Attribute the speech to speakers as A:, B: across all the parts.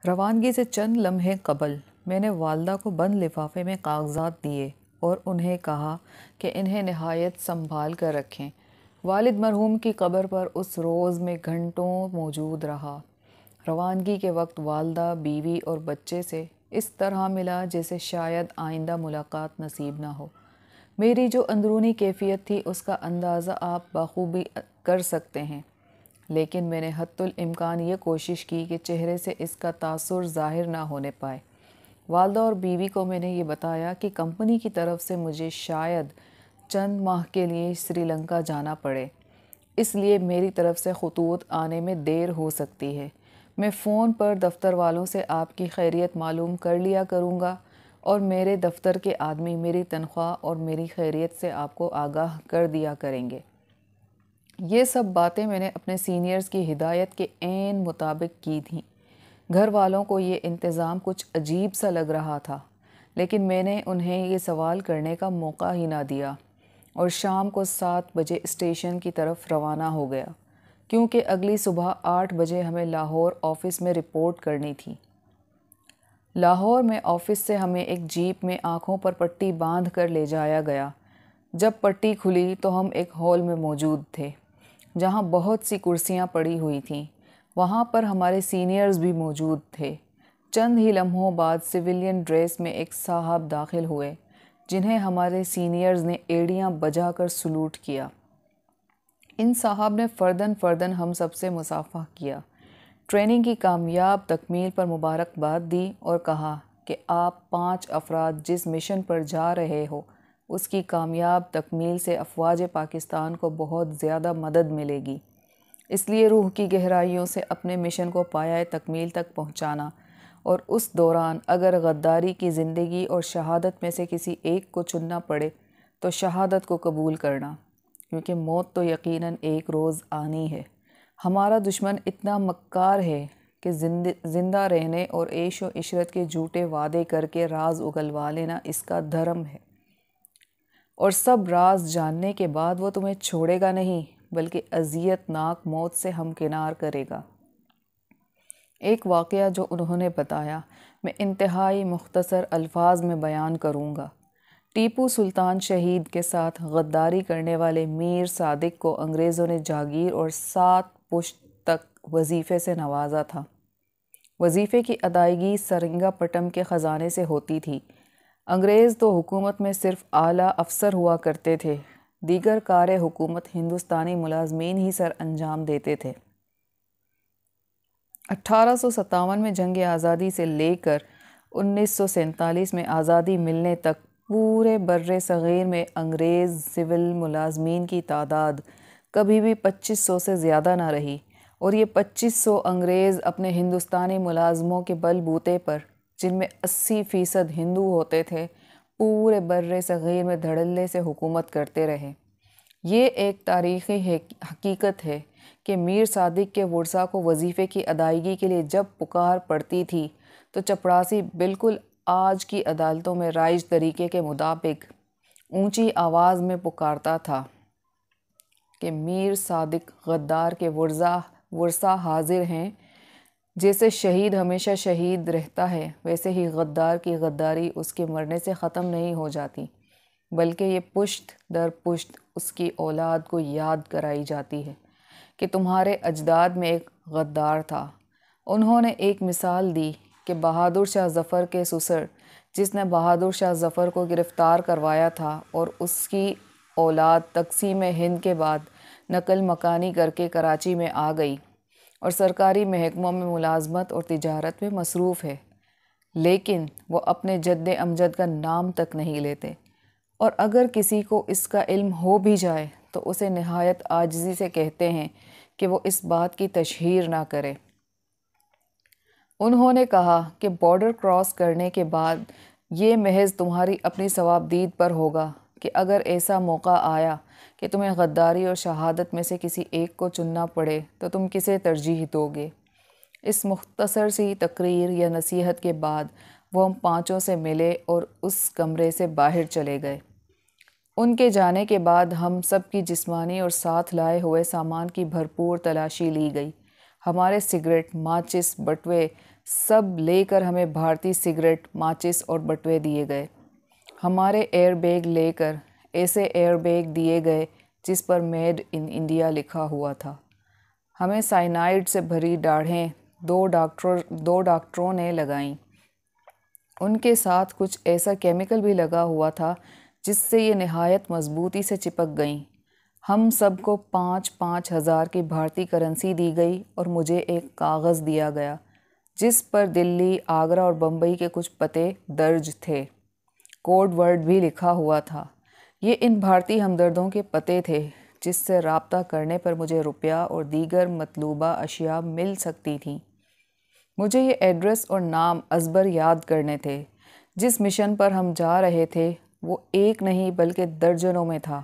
A: روانگی سے چند لمحے قبل میں نے والدہ کو بند لفافے میں کاغذات دیے اور انہیں کہا کہ انہیں نہایت سنبھال کر رکھیں۔ والد مرحوم کی قبر پر اس روز میں گھنٹوں موجود رہا۔ روانگی کے وقت والدہ، بیوی اور بچے سے اس طرح ملا جیسے شاید آئندہ ملاقات نصیب نہ ہو۔ میری جو اندرونی کیفیت تھی اس کا اندازہ آپ بخوبی کر سکتے ہیں، لیکن میں نے حتی الامکان یہ کوشش کی کہ چہرے سے اس کا تاثر ظاہر نہ ہونے پائے۔ والدہ اور بیوی کو میں نے یہ بتایا کہ کمپنی کی طرف سے مجھے شاید چند ماہ کے لیے سری لنکا جانا پڑے، اس لیے میری طرف سے خطوط آنے میں دیر ہو سکتی ہے۔ میں فون پر دفتر والوں سے آپ کی خیریت معلوم کر لیا کروں گا اور میرے دفتر کے آدمی میری تنخواہ اور میری خیریت سے آپ کو آگاہ کر دیا کریں گے۔ یہ سب باتیں میں نے اپنے سینئرز کی ہدایت کے عین مطابق کی تھیں۔ گھر والوں کو یہ انتظام کچھ عجیب سا لگ رہا تھا، لیکن میں نے انہیں یہ سوال کرنے کا موقع ہی نہ دیا اور شام کو 7 بجے اسٹیشن کی طرف روانہ ہو گیا، کیونکہ اگلی صبح 8 بجے ہمیں لاہور آفس میں رپورٹ کرنی تھی۔ لاہور میں آفس سے ہمیں ایک جیپ میں آنکھوں پر پٹی باندھ کر لے جایا گیا۔ جب پٹی کھلی تو ہم ایک ہال میں موجود تھے، جہاں بہت سی کرسیاں پڑی ہوئی تھیں۔ وہاں پر ہمارے سینئرز بھی موجود تھے۔ چند ہی لمحوں بعد سویلین ڈریس میں ایک صاحب داخل ہوئے، جنہیں ہمارے سینئرز نے ایڑیاں بجا کر سلوٹ کیا۔ ان صاحب نے فرداً فرداً ہم سب سے مصافحہ کیا، ٹریننگ کی کامیاب تکمیل پر مبارکباد دی اور کہا کہ آپ 5 افراد جس مشن پر جا رہے ہو اس کی کامیاب تکمیل سے افواج پاکستان کو بہت زیادہ مدد ملے گی، اس لیے روح کی گہرائیوں سے اپنے مشن کو پایہ تکمیل تک پہنچانا، اور اس دوران اگر غداری کی زندگی اور شہادت میں سے کسی ایک کو چننا پڑے تو شہادت کو قبول کرنا، کیونکہ موت تو یقیناً ایک روز آنی ہے۔ ہمارا دشمن اتنا مکار ہے کہ زندہ رہنے اور عیش و عشرت کے جھوٹے وعدے کر کے راز اگلوا لینا اس کا دھرم ہے، اور سب راز جاننے کے بعد وہ تمہیں چھوڑے گا نہیں بلکہ اذیت ناک موت سے ہمکنار کرے گا۔ ایک واقعہ جو انہوں نے بتایا میں انتہائی مختصر الفاظ میں بیان کروں گا۔ ٹیپو سلطان شہید کے ساتھ غداری کرنے والے میر صادق کو انگریزوں نے جاگیر اور 7 پشت تک وظیفے سے نوازا تھا۔ وظیفے کی ادائیگی سرنگا پٹم کے خزانے سے ہوتی تھی۔ انگریز تو حکومت میں صرف اعلیٰ افسر ہوا کرتے تھے، دیگر کار حکومت ہندوستانی ملازمین ہی سر انجام دیتے تھے۔ 1857 میں جنگ آزادی سے لے کر 1947 میں آزادی ملنے تک پورے بر صغیر میں انگریز سول ملازمین کی تعداد کبھی بھی 2500 سے زیادہ نہ رہی، اور یہ 2500 انگریز اپنے ہندوستانی ملازموں کے بل بوتے پر، جن میں 80% ہندو ہوتے تھے، پورے بر صغیر میں دھڑلے سے حکومت کرتے رہے۔ یہ ایک تاریخی حقیقت ہے کہ میر صادق کے ورثاء کو وظیفے کی ادائیگی کے لیے جب پکار پڑتی تھی تو چپڑاسی بالکل آج کی عدالتوں میں رائج طریقے کے مطابق اونچی آواز میں پکارتا تھا کہ میر صادق غدار کے ورثاء حاضر ہیں۔ جیسے شہید ہمیشہ شہید رہتا ہے، ویسے ہی غدار کی غداری اس کے مرنے سے ختم نہیں ہو جاتی، بلکہ یہ پشت در پشت اس کی اولاد کو یاد کرائی جاتی ہے کہ تمہارے اجداد میں ایک غدار تھا۔ انہوں نے ایک مثال دی کہ بہادر شاہ ظفر کے سسر، جس نے بہادر شاہ ظفر کو گرفتار کروایا تھا، اور اس کی اولاد تقسیم ہند کے بعد نقل مکانی کر کے کراچی میں آ گئی اور سرکاری محکموں میں ملازمت اور تجارت میں مصروف ہے، لیکن وہ اپنے جد امجد کا نام تک نہیں لیتے، اور اگر کسی کو اس کا علم ہو بھی جائے تو اسے نہایت عاجزی سے کہتے ہیں کہ وہ اس بات کی تشہیر نہ کرے۔ انہوں نے کہا کہ بارڈر کراس کرنے کے بعد یہ محض تمہاری اپنی ثوابدید پر ہوگا کہ اگر ایسا موقع آیا کہ تمہیں غداری اور شہادت میں سے کسی ایک کو چننا پڑے تو تم کسے ترجیح دو گے۔ اس مختصر سی تقریر یا نصیحت کے بعد وہ ہم 5 سے ملے اور اس کمرے سے باہر چلے گئے۔ ان کے جانے کے بعد ہم سب کی جسمانی اور ساتھ لائے ہوئے سامان کی بھرپور تلاشی لی گئی۔ ہمارے سگریٹ، ماچس، بٹوے سب لے کر ہمیں بھارتی سگریٹ، ماچس اور بٹوے دیے گئے۔ ہمارے ایئر بیگ لے کر ایسے ایئر بیگ دیے گئے جس پر میڈ ان انڈیا لکھا ہوا تھا۔ ہمیں سائنائڈ سے بھری داڑھیں دو ڈاکٹروں نے لگائیں۔ ان کے ساتھ کچھ ایسا کیمیکل بھی لگا ہوا تھا جس سے یہ نہایت مضبوطی سے چپک گئیں۔ ہم سب کو 5,000 کی بھارتی کرنسی دی گئی اور مجھے ایک کاغذ دیا گیا جس پر دلی، آگرہ اور بمبئی کے کچھ پتے درج تھے۔ کوڈ ورڈ بھی لکھا ہوا تھا۔ یہ ان بھارتی ہمدردوں کے پتے تھے جس سے رابطہ کرنے پر مجھے روپیہ اور دیگر مطلوبہ اشیاء مل سکتی تھیں۔ مجھے یہ ایڈریس اور نام ازبر یاد کرنے تھے۔ جس مشن پر ہم جا رہے تھے وہ ایک نہیں بلکہ درجنوں میں تھا۔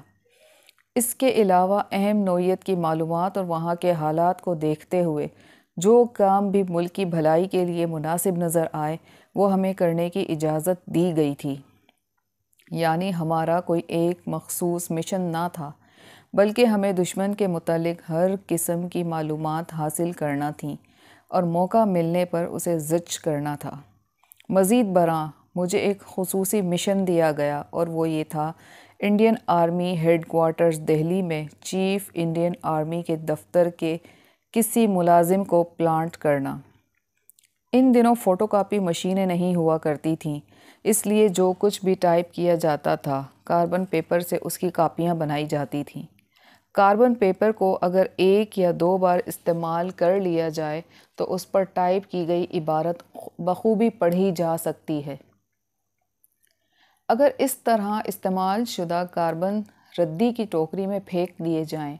A: اس کے علاوہ اہم نوعیت کی معلومات اور وہاں کے حالات کو دیکھتے ہوئے جو کام بھی ملک کی بھلائی کے لیے مناسب نظر آئے وہ ہمیں کرنے کی اجازت دی گئی تھی۔ یعنی ہمارا کوئی ایک مخصوص مشن نہ تھا بلکہ ہمیں دشمن کے متعلق ہر قسم کی معلومات حاصل کرنا تھیں اور موقع ملنے پر اسے زج کرنا تھا۔ مزید برآں مجھے ایک خصوصی مشن دیا گیا اور وہ یہ تھا Indian army headquarters Delhi میں چیف انڈین آرمی کے دفتر کے کسی ملازم کو پلانٹ کرنا۔ ان دنوں فوٹو کاپی مشینیں نہیں ہوا کرتی تھیں، اس لیے جو کچھ بھی ٹائپ کیا جاتا تھا کاربن پیپر سے اس کی کاپیاں بنائی جاتی تھیں۔ کاربن پیپر کو اگر 1 یا 2 بار استعمال کر لیا جائے تو اس پر ٹائپ کی گئی عبارت بخوبی پڑھی جا سکتی ہے۔ اگر اس طرح استعمال شدہ کاربن ردی کی ٹوکری میں پھینک دیے جائیں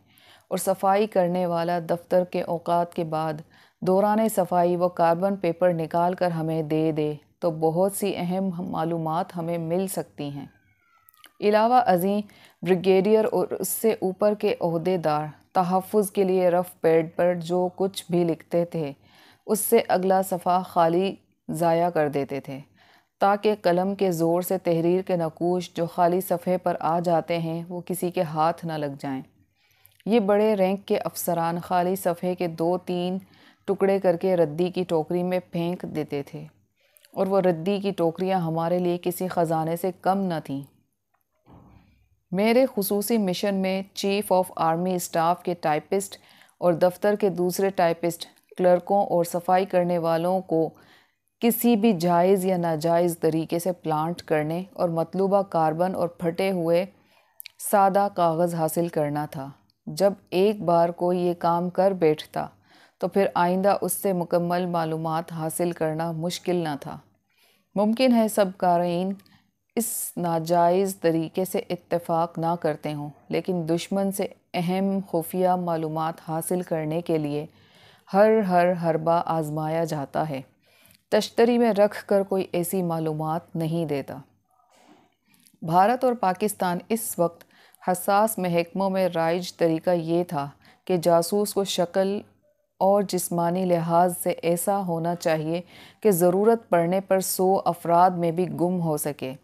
A: اور صفائی کرنے والا دفتر کے اوقات کے بعد دوران صفائی وہ کاربن پیپر نکال کر ہمیں دے دے تو بہت سی اہم معلومات ہمیں مل سکتی ہیں۔ علاوہ ازیں بریگیڈیئر اور اس سے اوپر کے عہدے دار تحفظ کے لیے رف پیڈ پر جو کچھ بھی لکھتے تھے اس سے اگلا صفحہ خالی ضائع کر دیتے تھے تاکہ قلم کے زور سے تحریر کے نقوش جو خالی صفحے پر آ جاتے ہیں وہ کسی کے ہاتھ نہ لگ جائیں۔ یہ بڑے رینک کے افسران خالی صفحے کے 2-3 ٹکڑے کر کے ردی کی ٹوکری میں پھینک دیتے تھے اور وہ ردی کی ٹوکریاں ہمارے لیے کسی خزانے سے کم نہ تھیں۔ میرے خصوصی مشن میں چیف آف آرمی اسٹاف کے ٹائپسٹ اور دفتر کے دوسرے ٹائپسٹ، کلرکوں اور صفائی کرنے والوں کو کسی بھی جائز یا ناجائز طریقے سے پلانٹ کرنے اور مطلوبہ کاربن اور پھٹے ہوئے سادہ کاغذ حاصل کرنا تھا۔ جب ایک بار کوئی یہ کام کر بیٹھتا تو پھر آئندہ اس سے مکمل معلومات حاصل کرنا مشکل نہ تھا۔ ممکن ہے سب قارئین اس ناجائز طریقے سے اتفاق نہ کرتے ہوں، لیکن دشمن سے اہم خفیہ معلومات حاصل کرنے کے لیے ہر حربہ آزمایا جاتا ہے۔ تشتری میں رکھ کر کوئی ایسی معلومات نہیں دیتا۔ بھارت اور پاکستان اس وقت حساس محکموں میں رائج طریقہ یہ تھا کہ جاسوس کو شکل اور جسمانی لحاظ سے ایسا ہونا چاہیے کہ ضرورت پڑنے پر 100 افراد میں بھی گم ہو سکے۔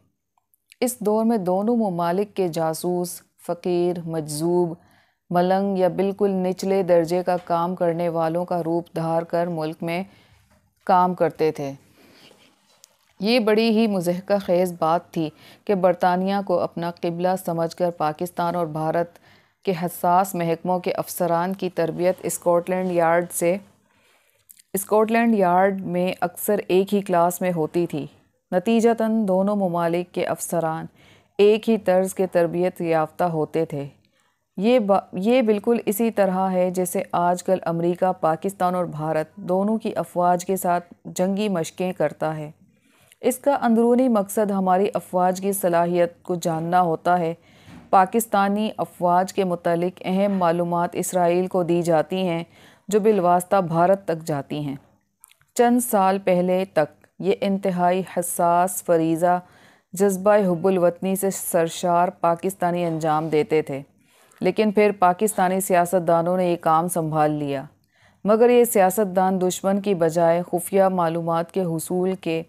A: اس دور میں دونوں ممالک کے جاسوس فقیر، مجذوب، ملنگ یا بالکل نچلے درجے کا کام کرنے والوں کا روپ دھار کر ملک میں کام کرتے تھے۔ یہ بڑی ہی مضحکہ خیز بات تھی کہ برطانیہ کو اپنا قبلہ سمجھ کر پاکستان اور بھارت کے حساس محکموں کے افسران کی تربیت اسکاٹ لینڈ یارڈ میں اکثر ایک ہی کلاس میں ہوتی تھی۔ نتیجتاً دونوں ممالک کے افسران ایک ہی طرز کے تربیت یافتہ ہوتے تھے۔ یہ بالکل اسی طرح ہے جیسے آج کل امریکہ پاکستان اور بھارت دونوں کی افواج کے ساتھ جنگی مشقیں کرتا ہے۔ اس کا اندرونی مقصد ہماری افواج کی صلاحیت کو جاننا ہوتا ہے۔ پاکستانی افواج کے متعلق اہم معلومات اسرائیل کو دی جاتی ہیں جو بالواسطہ بھارت تک جاتی ہیں۔ چند سال پہلے تک یہ انتہائی حساس فریضہ جذبہ حب الوطنی سے سرشار پاکستانی انجام دیتے تھے، لیکن پھر پاکستانی سیاستدانوں نے یہ کام سنبھال لیا۔ مگر یہ سیاستدان دشمن کی بجائے خفیہ معلومات کے حصول کے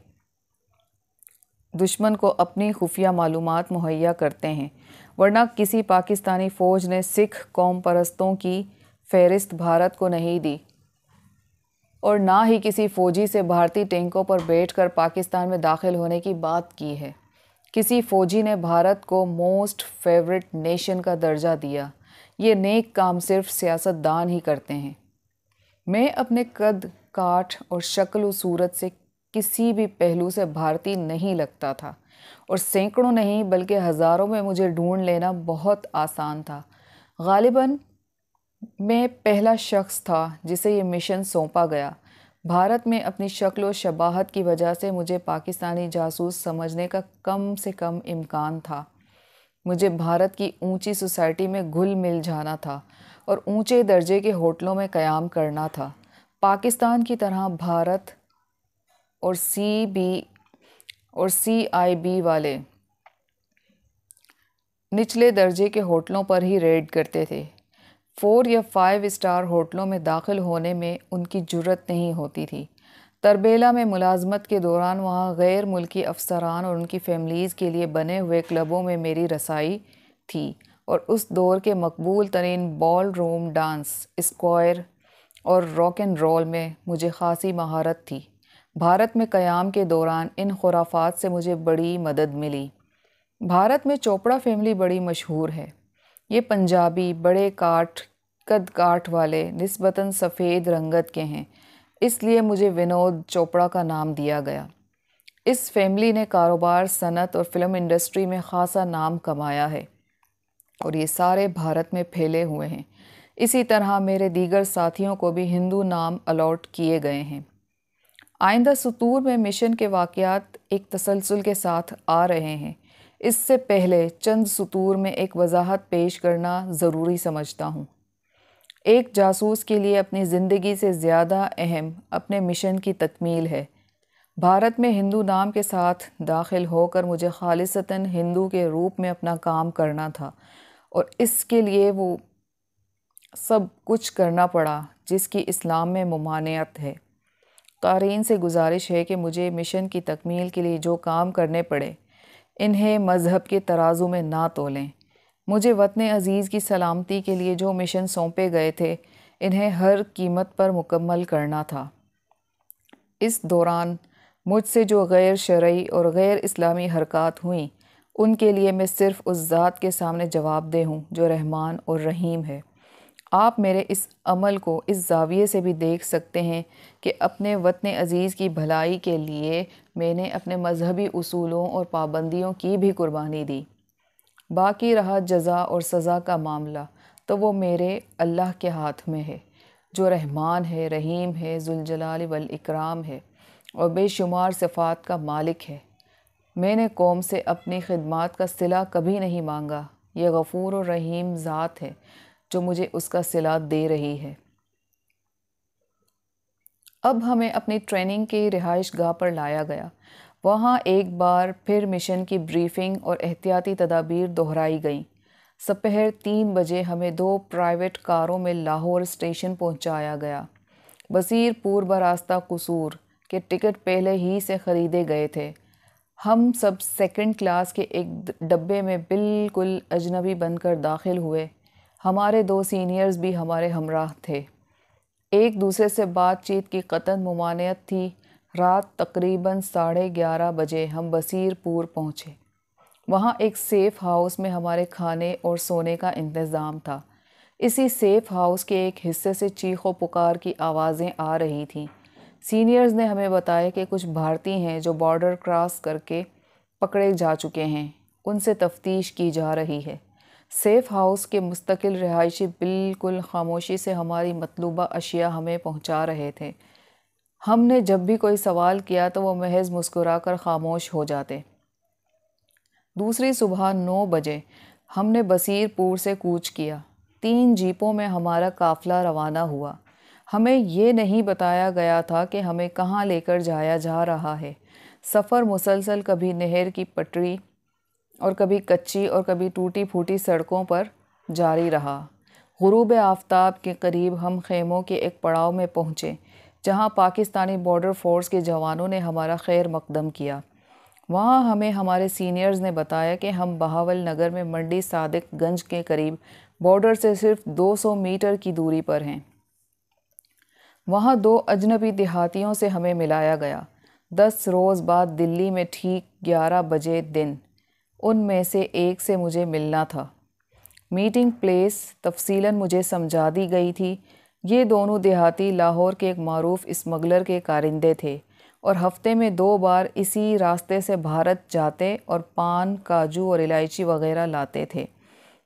A: دشمن کو اپنی خفیہ معلومات مہیا کرتے ہیں، ورنہ کسی پاکستانی فوج نے سکھ قوم پرستوں کی فہرست بھارت کو نہیں دی۔ اور نہ ہی کسی فوجی سے بھارتی ٹینکوں پر بیٹھ کر پاکستان میں داخل ہونے کی بات کی ہے۔ کسی فوجی نے بھارت کو موسٹ فیورٹ نیشن کا درجہ دیا۔ یہ نیک کام صرف سیاست دان ہی کرتے ہیں۔ میں اپنے قد کاٹھ اور شکل و صورت سے کسی بھی پہلو سے بھارتی نہیں لگتا تھا، اور سینکڑوں نہیں بلکہ ہزاروں میں مجھے ڈھونڈ لینا بہت آسان تھا۔ غالباً میں پہلا شخص تھا جسے یہ مشن سونپا گیا۔ بھارت میں اپنی شکل و شباہت کی وجہ سے مجھے پاکستانی جاسوس سمجھنے کا کم سے کم امکان تھا۔ مجھے بھارت کی اونچی سوسائٹی میں گھل مل جانا تھا اور اونچے درجے کے ہوٹلوں میں قیام کرنا تھا۔ پاکستان کی طرح بھارت اور سی آئی بی والے نچلے درجے کے ہوٹلوں پر ہی ریڈ کرتے تھے۔ 4 یا 5 اسٹار ہوٹلوں میں داخل ہونے میں ان کی جرت نہیں ہوتی تھی۔ تربیلا میں ملازمت کے دوران وہاں غیر ملکی افسران اور ان کی فیملیز کے لیے بنے ہوئے کلبوں میں میری رسائی تھی، اور اس دور کے مقبول ترین بال روم ڈانس، اسکوائر اور راک اینڈ رول میں مجھے خاصی مہارت تھی۔ بھارت میں قیام کے دوران ان خرافات سے مجھے بڑی مدد ملی۔ بھارت میں چوپڑا فیملی بڑی مشہور ہے۔ یہ پنجابی، بڑے قد کاٹھ والے، نسبتاً سفید رنگت کے ہیں، اس لیے مجھے ونود چوپڑا کا نام دیا گیا۔ اس فیملی نے کاروبار، صنعت اور فلم انڈسٹری میں خاصا نام کمایا ہے، اور یہ سارے بھارت میں پھیلے ہوئے ہیں۔ اسی طرح میرے دیگر ساتھیوں کو بھی ہندو نام الاٹ کیے گئے ہیں۔ آئندہ سطور میں مشن کے واقعات ایک تسلسل کے ساتھ آ رہے ہیں۔ اس سے پہلے چند سطور میں ایک وضاحت پیش کرنا ضروری سمجھتا ہوں۔ ایک جاسوس کے لیے اپنی زندگی سے زیادہ اہم اپنے مشن کی تکمیل ہے۔ بھارت میں ہندو نام کے ساتھ داخل ہو کر مجھے خالصتاً ہندو کے روپ میں اپنا کام کرنا تھا، اور اس کے لیے وہ سب کچھ کرنا پڑا جس کی اسلام میں ممانعت ہے۔ قارئین سے گزارش ہے کہ مجھے مشن کی تکمیل کے لیے جو کام کرنے پڑے، انہیں مذہب کے ترازو میں نہ تولیں۔ مجھے وطن عزیز کی سلامتی کے لیے جو مشن سونپے گئے تھے، انہیں ہر قیمت پر مکمل کرنا تھا۔ اس دوران مجھ سے جو غیر شرعی اور غیر اسلامی حرکات ہوئیں، ان کے لیے میں صرف اس ذات کے سامنے جواب دہ ہوں جو رحمان اور رحیم ہے۔ آپ میرے اس عمل کو اس زاویے سے بھی دیکھ سکتے ہیں کہ اپنے وطن عزیز کی بھلائی کے لیے میں نے اپنے مذہبی اصولوں اور پابندیوں کی بھی قربانی دی۔ باقی رہا جزا اور سزا کا معاملہ، تو وہ میرے اللہ کے ہاتھ میں ہے، جو رحمان ہے، رحیم ہے، ذوالجلال والاکرام ہے، اور بے شمار صفات کا مالک ہے۔ میں نے قوم سے اپنی خدمات کا صلہ کبھی نہیں مانگا۔ یہ غفور و رحیم ذات ہے جو مجھے اس کا صلہ دے رہی ہے۔ اب ہمیں اپنی ٹریننگ کی رہائش گاہ پر لایا گیا۔ وہاں ایک بار پھر مشن کی بریفنگ اور احتیاطی تدابیر دہرائی گئیں۔ سپہر 3 بجے ہمیں 2 پرائیویٹ کاروں میں لاہور اسٹیشن پہنچایا گیا۔ بصیر پور براستہ قصور کے ٹکٹ پہلے ہی سے خریدے گئے تھے۔ ہم سب 2nd کلاس کے ایک ڈبے میں بالکل اجنبی بن کر داخل ہوئے۔ ہمارے 2 سینئرز بھی ہمارے ہمراہ تھے۔ ایک دوسرے سے بات چیت کی قطعاً ممانعت تھی۔ رات تقریباً 11:30 بجے ہم بصیر پور پہنچے۔ وہاں ایک سیف ہاؤس میں ہمارے کھانے اور سونے کا انتظام تھا۔ اسی سیف ہاؤس کے ایک حصے سے چیخ و پکار کی آوازیں آ رہی تھیں۔ سینئرز نے ہمیں بتایا کہ کچھ بھارتی ہیں جو بارڈر کراس کر کے پکڑے جا چکے ہیں، ان سے تفتیش کی جا رہی ہے۔ سیف ہاؤس کے مستقل رہائشی بالکل خاموشی سے ہماری مطلوبہ اشیاء ہمیں پہنچا رہے تھے۔ ہم نے جب بھی کوئی سوال کیا تو وہ محض مسکرا کر خاموش ہو جاتے۔ دوسری صبح 9 بجے ہم نے بصیر پور سے کوچ کیا۔ 3 جیپوں میں ہمارا قافلہ روانہ ہوا۔ ہمیں یہ نہیں بتایا گیا تھا کہ ہمیں کہاں لے کر جایا جا رہا ہے۔ سفر مسلسل کبھی نہر کی پٹری اور کبھی کچی اور کبھی ٹوٹی پھوٹی سڑکوں پر جاری رہا۔ غروب آفتاب کے قریب ہم خیموں کے ایک پڑاؤ میں پہنچے، جہاں پاکستانی بارڈر فورس کے جوانوں نے ہمارا خیر مقدم کیا۔ وہاں ہمیں ہمارے سینئرز نے بتایا کہ ہم بہاول نگر میں منڈی صادق گنج کے قریب بارڈر سے صرف 200 میٹر کی دوری پر ہیں۔ وہاں 2 اجنبی دیہاتیوں سے ہمیں ملایا گیا۔ 10 روز بعد دلی میں ٹھیک 11 بجے دن ان میں سے ایک سے مجھے ملنا تھا۔ میٹنگ پلیس تفصیلاً مجھے سمجھا دی گئی تھی۔ یہ دونوں دیہاتی لاہور کے ایک معروف اسمگلر کے کارندے تھے اور ہفتے میں 2 بار اسی راستے سے بھارت جاتے اور پان، کاجو اور الائچی وغیرہ لاتے تھے۔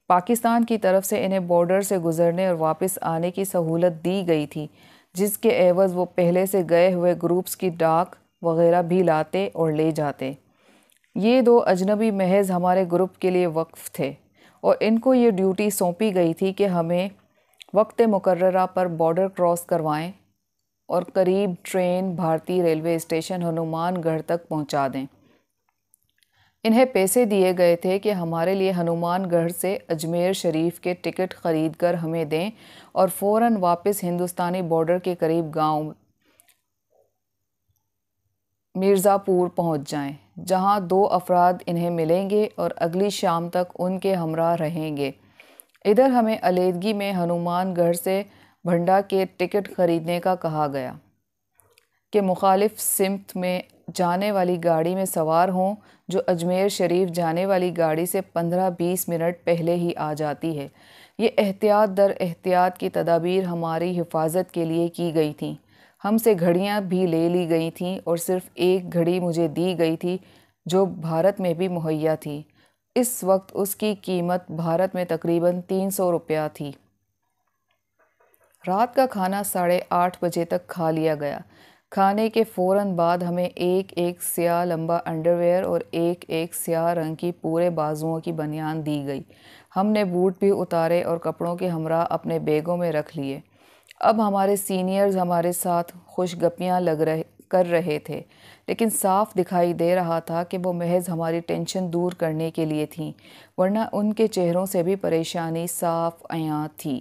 A: پاکستان کی طرف سے انہیں بارڈر سے گزرنے اور واپس آنے کی سہولت دی گئی تھی، جس کے عوض وہ پہلے سے گئے ہوئے گروپس کی ڈاک وغیرہ بھی لاتے اور لے جاتے۔ یہ 2 اجنبی محض ہمارے گروپ کے لیے وقف تھے اور ان کو یہ ڈیوٹی سونپی گئی تھی کہ ہمیں وقت مقررہ پر بارڈر کراس کروائیں اور قریب ٹرین بھارتی ریلوے اسٹیشن ہنومان گڑھ تک پہنچا دیں۔ انہیں پیسے دیے گئے تھے کہ ہمارے لیے ہنومان گڑھ سے اجمیر شریف کے ٹکٹ خرید کر ہمیں دیں اور فوراً واپس ہندوستانی بارڈر کے قریب گاؤں مرزا پور پہنچ جائیں، جہاں 2 افراد انہیں ملیں گے اور اگلی شام تک ان کے ہمراہ رہیں گے۔ ادھر ہمیں علیحدگی میں ہنومان گڑھ سے بھنڈا کے ٹکٹ خریدنے کا کہا گیا کہ مخالف سمت میں جانے والی گاڑی میں سوار ہوں، جو اجمیر شریف جانے والی گاڑی سے 15-20 منٹ پہلے ہی آ جاتی ہے۔ یہ احتیاط در احتیاط کی تدابیر ہماری حفاظت کے لیے کی گئی تھیں۔ ہم سے گھڑیاں بھی لے لی گئی تھیں اور صرف ایک گھڑی مجھے دی گئی تھی جو بھارت میں بھی مہیا تھی۔ اس وقت اس کی قیمت بھارت میں تقریباً 300 روپیہ تھی۔ رات کا کھانا 8:30 بجے تک کھا لیا گیا۔ کھانے کے فوراً بعد ہمیں ایک سیاہ لمبا انڈرویئر اور ایک سیاہ رنگ کی پورے بازوؤں کی بنیان دی گئی۔ ہم نے بوٹ بھی اتارے اور کپڑوں کے ہمراہ اپنے بیگوں میں رکھ لیے۔ اب ہمارے سینئرز ہمارے ساتھ خوش گپیاں کر رہے تھے، لیکن صاف دکھائی دے رہا تھا کہ وہ محض ہماری ٹینشن دور کرنے کے لیے تھیں، ورنہ ان کے چہروں سے بھی پریشانی صاف عیاں تھی۔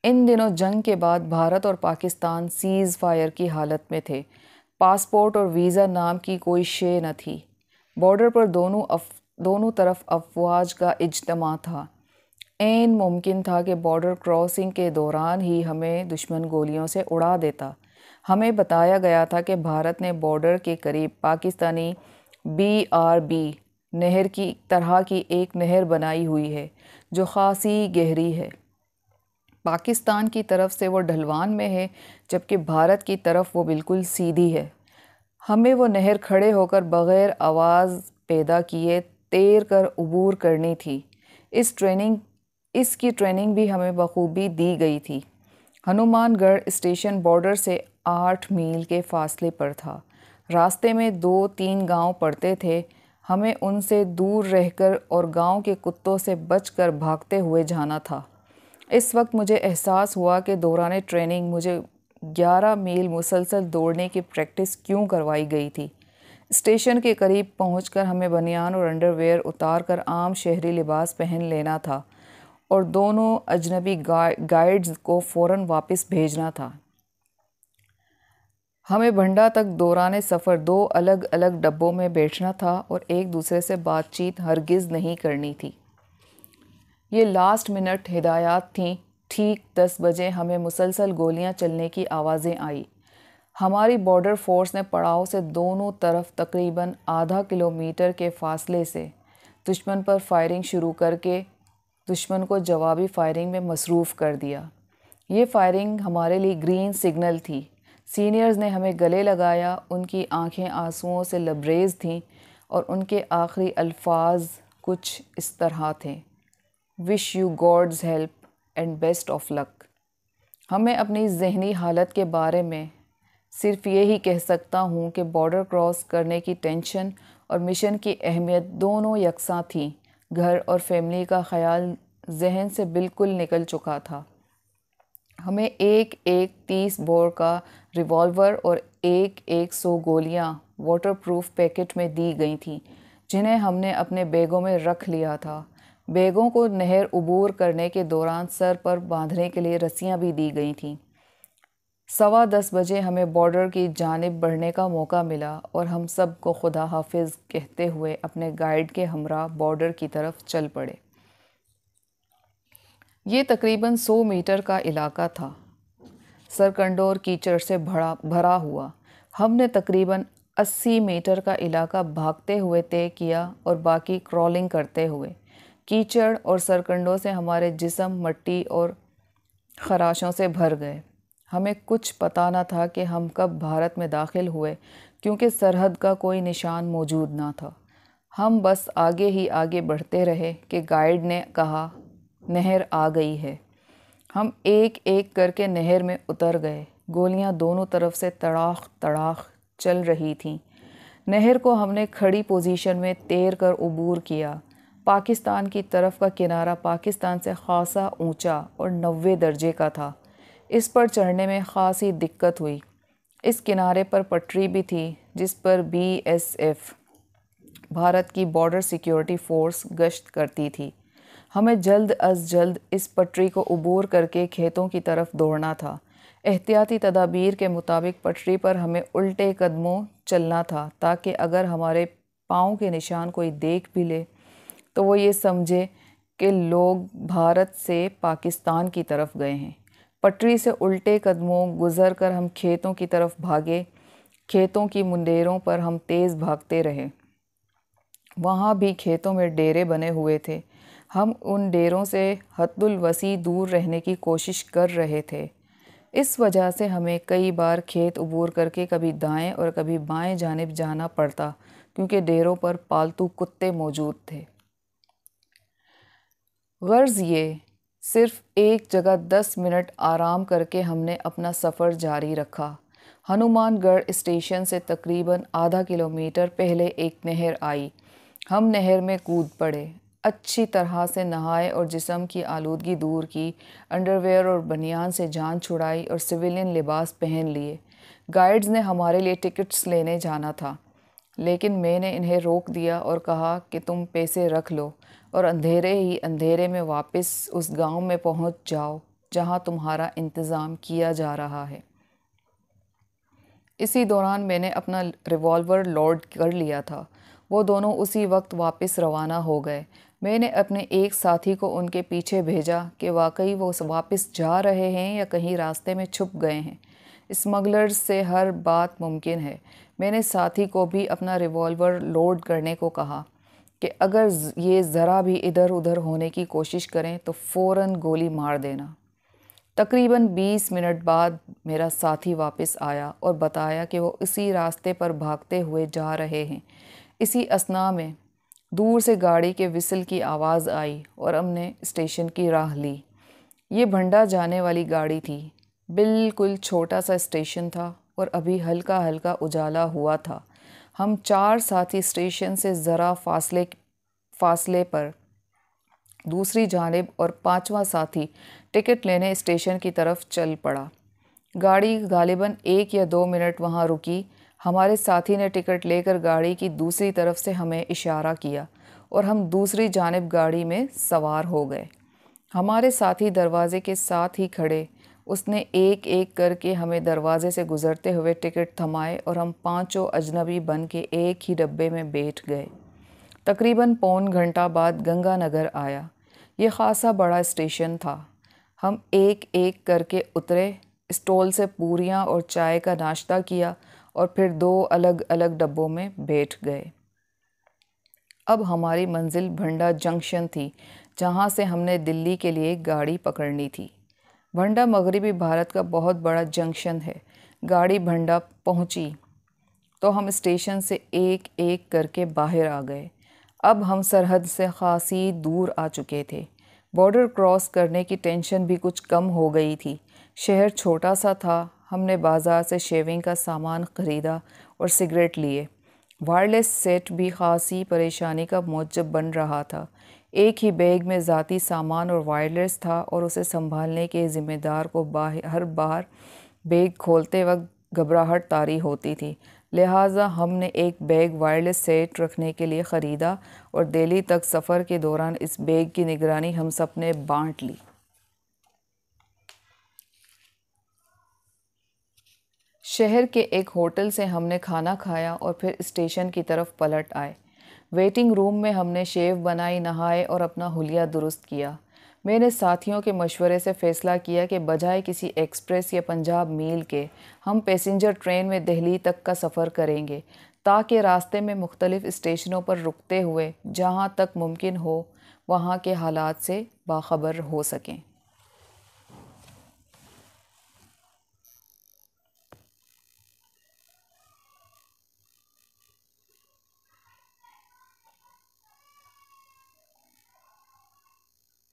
A: ان دنوں جنگ کے بعد بھارت اور پاکستان سیز فائر کی حالت میں تھے۔ پاسپورٹ اور ویزا نام کی کوئی شے نہ تھی۔ بارڈر پر دونوں طرف افواج کا اجتماع تھا۔ عین ممکن تھا کہ بارڈر کراسنگ کے دوران ہی ہمیں دشمن گولیوں سے اڑا دیتا۔ ہمیں بتایا گیا تھا کہ بھارت نے بارڈر کے قریب پاکستانی BRB نہر کی طرح کی ایک نہر بنائی ہوئی ہے جو خاصی گہری ہے۔ پاکستان کی طرف سے وہ ڈھلوان میں ہے، جبکہ بھارت کی طرف وہ بالکل سیدھی ہے۔ ہمیں وہ نہر کھڑے ہو کر بغیر آواز پیدا کیے تیر کر عبور کرنی تھی۔ اس کی ٹریننگ بھی ہمیں بخوبی دی گئی تھی۔ ہنومان گڑھ اسٹیشن بارڈر سے 8 میل کے فاصلے پر تھا۔ راستے میں 2-3 گاؤں پڑتے تھے۔ ہمیں ان سے دور رہ کر اور گاؤں کے کتوں سے بچ کر بھاگتے ہوئے جانا تھا۔ اس وقت مجھے احساس ہوا کہ دوران ٹریننگ مجھے 11 میل مسلسل دوڑنے کی پریکٹس کیوں کروائی گئی تھی۔ اسٹیشن کے قریب پہنچ کر ہمیں بنیان اور انڈرویئر اتار کر عام شہری لباس پہن لینا تھا اور دونوں اجنبی گائیڈز کو فوراً واپس بھیجنا تھا۔ ہمیں بھنڈا تک دوران سفر 2 الگ الگ ڈبوں میں بیٹھنا تھا اور ایک دوسرے سے بات چیت ہرگز نہیں کرنی تھی۔ یہ لاسٹ منٹ ہدایات تھیں۔ ٹھیک 10 بجے ہمیں مسلسل گولیاں چلنے کی آوازیں آئیں۔ ہماری بارڈر فورس نے پڑاؤ سے دونوں طرف تقریباً ½ کلومیٹر کے فاصلے سے دشمن پر فائرنگ شروع کر کے دشمن کو جوابی فائرنگ میں مصروف کر دیا۔ یہ فائرنگ ہمارے لیے گرین سگنل تھی۔ سینئرز نے ہمیں گلے لگایا۔ ان کی آنکھیں آنسوؤں سے لبریز تھیں اور ان کے آخری الفاظ کچھ اس طرح تھے: wish you God's help and best of luck. ہمیں اپنی ذہنی حالت کے بارے میں صرف یہی کہہ سکتا ہوں کہ بارڈر کراس کرنے کی ٹینشن اور مشن کی اہمیت دونوں یکساں تھیں۔ گھر اور فیملی کا خیال ذہن سے بالکل نکل چکا تھا۔ ہمیں ایک 30 بور کا ریوالور اور 100 گولیاں واٹر پروف پیکٹ میں دی گئی تھیں، جنہیں ہم نے اپنے بیگوں میں رکھ لیا تھا۔ بیگوں کو نہر عبور کرنے کے دوران سر پر باندھنے کے لیے رسیاں بھی دی گئی تھیں۔ 10:15 بجے ہمیں بارڈر کی جانب بڑھنے کا موقع ملا اور ہم سب کو خدا حافظ کہتے ہوئے اپنے گائیڈ کے ہمراہ بارڈر کی طرف چل پڑے۔ یہ تقریباً 100 میٹر کا علاقہ تھا۔ سرکنڈوں اور کیچڑ سے بھرا ہوا۔ ہم نے تقریباً 80 میٹر کا علاقہ بھاگتے ہوئے طے کیا اور باقی کرالنگ کرتے ہوئے۔ کیچڑ اور سرکنڈوں سے ہمارے جسم مٹی اور خراشوں سے بھر گئے۔ ہمیں کچھ پتہ نہ تھا کہ ہم کب بھارت میں داخل ہوئے، کیونکہ سرحد کا کوئی نشان موجود نہ تھا۔ ہم بس آگے ہی آگے بڑھتے رہے کہ گائیڈ نے کہا نہر آ گئی ہے۔ ہم ایک ایک کر کے نہر میں اتر گئے۔ گولیاں دونوں طرف سے تڑاخ تڑاخ چل رہی تھیں۔ نہر کو ہم نے کھڑی پوزیشن میں تیر کر عبور کیا۔ پاکستان کی طرف کا کنارہ پاکستان سے خاصا اونچا اور 90 درجے کا تھا۔ اس پر چڑھنے میں خاصی دقت ہوئی۔ اس کنارے پر پٹری بھی تھی جس پر BSF بھارت کی بارڈر سیکیورٹی فورس گشت کرتی تھی۔ ہمیں جلد از جلد اس پٹری کو عبور کر کے کھیتوں کی طرف دوڑنا تھا۔ احتیاطی تدابیر کے مطابق پٹری پر ہمیں الٹے قدموں چلنا تھا تاکہ اگر ہمارے پاؤں کے نشان کوئی دیکھ بھی لے تو وہ یہ سمجھے کہ لوگ بھارت سے پاکستان کی طرف گئے ہیں۔ پٹری سے الٹے قدموں گزر کر ہم کھیتوں کی طرف بھاگے۔ کھیتوں کی منڈیروں پر ہم تیز بھاگتے رہے۔ وہاں بھی کھیتوں میں ڈیرے بنے ہوئے تھے۔ ہم ان ڈیروں سے حد الوسیع دور رہنے کی کوشش کر رہے تھے۔ اس وجہ سے ہمیں کئی بار کھیت عبور کر کے کبھی دائیں اور کبھی بائیں جانب جانا پڑتا، کیونکہ ڈیروں پر پالتو کتے موجود تھے۔ غرض یہ صرف ایک جگہ 10 منٹ آرام کر کے ہم نے اپنا سفر جاری رکھا۔ ہنومان گڑھ اسٹیشن سے تقریباً آدھا کلومیٹر پہلے ایک نہر آئی۔ ہم نہر میں کود پڑے، اچھی طرح سے نہائے اور جسم کی آلودگی دور کی، انڈرویئر اور بنیان سے جان چھڑائی اور سویلین لباس پہن لیے۔ گائیڈز نے ہمارے لیے ٹکٹس لینے جانا تھا، لیکن میں نے انہیں روک دیا اور کہا کہ تم پیسے رکھ لو اور اندھیرے ہی اندھیرے میں واپس اس گاؤں میں پہنچ جاؤ جہاں تمہارا انتظام کیا جا رہا ہے۔ اسی دوران میں نے اپنا ریوالور لوڈ کر لیا تھا۔ وہ دونوں اسی وقت واپس روانہ ہو گئے۔ میں نے اپنے ایک ساتھی کو ان کے پیچھے بھیجا کہ واقعی وہ واپس جا رہے ہیں یا کہیں راستے میں چھپ گئے ہیں۔ اسمگلرز سے ہر بات ممکن ہے۔ میں نے ساتھی کو بھی اپنا ریوالور لوڈ کرنے کو کہا کہ اگر یہ ذرا بھی ادھر ادھر ہونے کی کوشش کریں تو فوراً گولی مار دینا۔ تقریباً 20 منٹ بعد میرا ساتھی واپس آیا اور بتایا کہ وہ اسی راستے پر بھاگتے ہوئے جا رہے ہیں۔ اسی اثناء میں دور سے گاڑی کے وسل کی آواز آئی اور ہم نے اسٹیشن کی راہ لی۔ یہ بھنڈا جانے والی گاڑی تھی۔ بالکل چھوٹا سا اسٹیشن تھا اور ابھی ہلکا ہلکا اجالا ہوا تھا۔ ہم 4 ساتھی اسٹیشن سے ذرا فاصلے پر دوسری جانب اور 5واں ساتھی ٹکٹ لینے اسٹیشن کی طرف چل پڑا۔ گاڑی غالباً 1 یا 2 منٹ وہاں رکی۔ ہمارے ساتھی نے ٹکٹ لے کر گاڑی کی دوسری طرف سے ہمیں اشارہ کیا اور ہم دوسری جانب گاڑی میں سوار ہو گئے۔ ہمارے ساتھی دروازے کے ساتھ ہی کھڑے۔ اس نے ایک ایک کر کے ہمیں دروازے سے گزرتے ہوئے ٹکٹ تھمائے اور ہم پانچوں اجنبی بن کے ایک ہی ڈبے میں بیٹھ گئے۔ تقریباً پون گھنٹہ بعد گنگا نگر آیا۔ یہ خاصا بڑا اسٹیشن تھا۔ ہم ایک ایک کر کے اترے، اسٹول سے پوریاں اور چائے کا ناشتہ کیا اور پھر 2 الگ الگ ڈبوں میں بیٹھ گئے۔ اب ہماری منزل بھنڈا جنکشن تھی، جہاں سے ہم نے دلی کے لیے گاڑی پکڑنی تھی۔ بھنڈا مغربی بھارت کا بہت بڑا جنکشن ہے۔ گاڑی بھنڈا پہنچی تو ہم اسٹیشن سے ایک ایک کر کے باہر آ گئے۔ اب ہم سرحد سے خاصی دور آ چکے تھے۔ بارڈر کراس کرنے کی ٹینشن بھی کچھ کم ہو گئی تھی۔ شہر چھوٹا سا تھا۔ ہم نے بازار سے شیونگ کا سامان خریدا اور سگریٹ لیے۔ وائرلیس سیٹ بھی خاصی پریشانی کا موجب بن رہا تھا۔ ایک ہی بیگ میں ذاتی سامان اور وائرلیس تھا اور اسے سنبھالنے کے ذمہ دار کو ہر بار بیگ کھولتے وقت گھبراہٹ طاری ہوتی تھی، لہٰذا ہم نے ایک بیگ وائرلیس سیٹ رکھنے کے لیے خریدا اور دہلی تک سفر کے دوران اس بیگ کی نگرانی ہم سب نے بانٹ لی۔ شہر کے ایک ہوٹل سے ہم نے کھانا کھایا اور پھر اسٹیشن کی طرف پلٹ آئے۔ ویٹنگ روم میں ہم نے شیو بنائی، نہائے اور اپنا حلیہ درست کیا۔ میں نے ساتھیوں کے مشورے سے فیصلہ کیا کہ بجائے کسی ایکسپریس یا پنجاب میل کے ہم پیسنجر ٹرین میں دہلی تک کا سفر کریں گے، تاکہ راستے میں مختلف اسٹیشنوں پر رکتے ہوئے جہاں تک ممکن ہو وہاں کے حالات سے باخبر ہو سکیں۔